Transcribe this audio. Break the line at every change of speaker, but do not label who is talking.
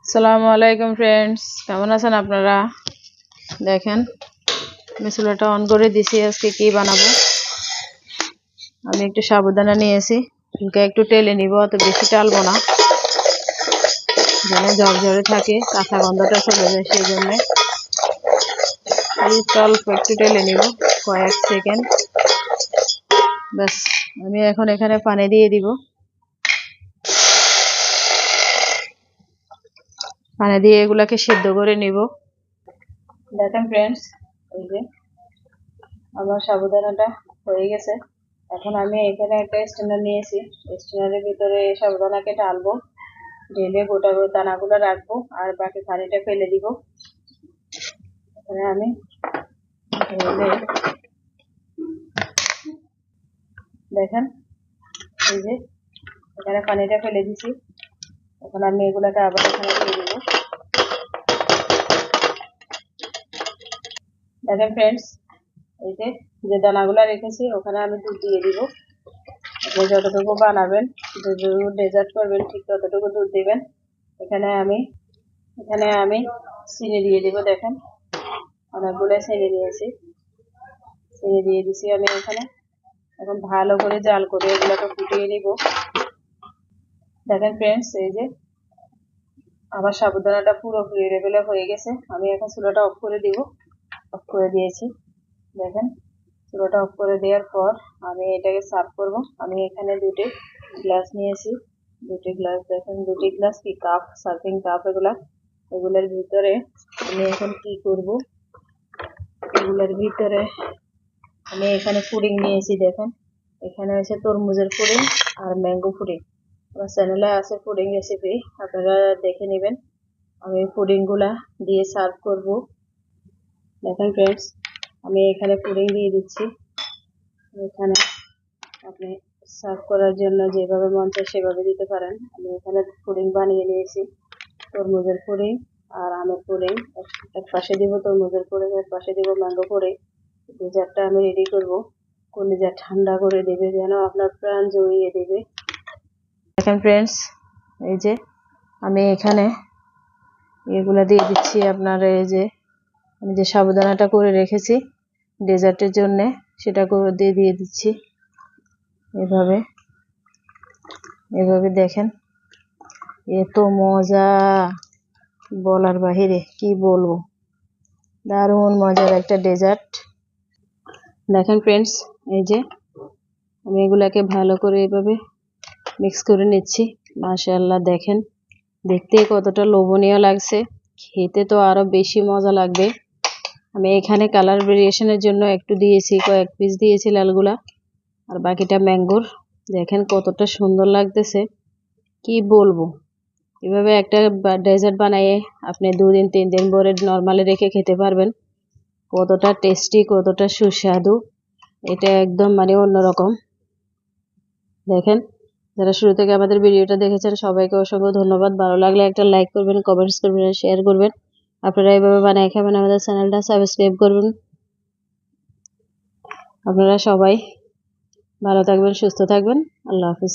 আসসালামু আলাইকুম ফ্রেন্ডস, কেমন আছেন আপনারা? দেখেন, আমি চুলাটা অন করে দিছি। আজকে কি বানাবো? আমি একটু সাবুদানা নিয়েছি, হালকা একটু টেলে নিব, অত বেশি টালবো না, যেন ঝরঝরে থাকে, কাঁচা গন্ধটা চলে যায়। সেই জন্যে অল্প একটু টেলে নিব, কয়েক সেকেন্ড ব্যাস। আমি এখন এখানে পানি দিয়ে দিব। পানি দিয়ে এগুলাকে সিদ্ধ করে নিব। দেখেন ফ্রেন্ডস, এই যে আমার সাবুদানাটা হয়ে গেছে। এখন আমি এখানে একটা স্ট্যান্ডার নিয়েছি, স্ট্যান্ডারের ভিতরে সাবুদানাকে ঢালবো, ঢেলে গোটা দানাগুলো রাখবো আর বাকি পানিটা ফেলে দিব। এখানে আমি ঢেলে, দেখেন এই যে এখানে পানিটা ফেলে দিছি। এখন আমি এগুলাকে আবার এখানে দিয়ে দিব। দেখেন ফ্রেন্ডস, এই যে দানাগুলো রেখেছি ওখানে আমি দুধ দিয়ে দিব। আপনি যতটুকু বানাবেন, যতটুকু ডেজার্ট করবেন, ঠিক ততটুকু দুধ দিবেন। এখানে আমি চিনি দিয়ে দিব। দেখেন অনেকগুলো চিনি দিয়েছি, চিনি দিয়ে দিছি আমি এখানে। এখন ভালো করে জাল করে এগুলোকে ফুটিয়ে নিব। দেখেন ফ্রেন্ডস, এই যে আমার সাবুদানাটা পুরোপুরি লেভেলে হয়ে গেছে। আমি এখন চুলাটা অফ করে দিব। অফ করে দিয়েছি। দেখেন চুলাটা অফ করে দেওয়ার পর আমি এটাকে সার্ভ করব। আমি এখানে দুটি গ্লাস নিয়েছি, দুটি গ্লাস। দেখেন দুটি গ্লাস কি কাপ, সার্ভিং কাপ এগুলোর ভিতরে আমি এখন কি করব, এগুলোর ভিতরে আমি এখানে পুডিং নিয়েছি। দেখেন এখানে আছে তরমুজের পুডিং আর ম্যাঙ্গো পুডিং। আমার চ্যানেলে আছে পুডিং রেসিপি, আপনারা দেখে নেবেন। আমি পুডিং গুলা দিয়ে সার্ভ করব। দেখেন ফ্রেন্ডস, আমি এখানে পুডিং দিয়ে দিচ্ছি। এখানে আপনি সার্ভ করার জন্য যেভাবে মন চায় সেভাবে দিতে পারেন। আমি এখানে পুডিং বানিয়ে নিয়েছি, তরমুজের পুডিং আর আমের পুডিং। এক পাশে দিব তরমুজের পুডিং, এক পাশে দিব ম্যাঙ্গো পুডিং। ডেজার্টটা আমি রেডি করব। কলিজা ঠান্ডা করে দেবে, যেন আপনার প্রাণ জড়িয়ে দেবে। দেখেন ফ্রেন্ডস, এই যে আমি এখানে এগুলা দিয়ে দিচ্ছি। আপনার এই যে আমি যে সাবুদানাটা করে রেখেছি ডেজার্টের জন্যে, সেটা করে দিয়ে দিচ্ছি এভাবে। এভাবে দেখেন, এত মজা বলার বাহিরে, কি বলবো, দারুণ মজার একটা ডেজার্ট। দেখেন ফ্রেন্ডস, এই যে আমি এগুলাকে ভালো করে এভাবে মিক্স করে নিচ্ছি। মাশাআল্লাহ, দেখেন দেখতে কতটা লোভনীয় লাগছে, খেতে তো আরো বেশি মজা লাগবে। আমি এখানে কালার ভেরিয়েশনের জন্য একটু দিয়েছি, কয়েক পিস দিয়েছি লালগুলা, আর বাকিটা ম্যাঙ্গোর। দেখেন কতটা সুন্দর লাগতেছে, কি বলবো। এভাবে একটা ডেজার্ট বানিয়ে আপনি 2 দিন 3 দিন ভরে নরমালি রেখে খেতে পারবেন। কতটা টেস্টি, কতটা সুস্বাদু, এটা একদম মানে অন্যরকম। দেখেন, যারা শুরু থেকে আমাদের ভিডিওটা দেখেছেন সবাইকে অসংখ্য ধন্যবাদ। ভালো লাগলে একটা লাইক করবেন, কমেন্টস করবেন, শেয়ার করবেন। আপনারা এইভাবে বানিয়ে খাবেন, আমাদের চ্যানেলটা সাবস্ক্রাইব করবেন। আপনারা সবাই ভালো থাকবেন, সুস্থ থাকবেন। আল্লাহ হাফিজ।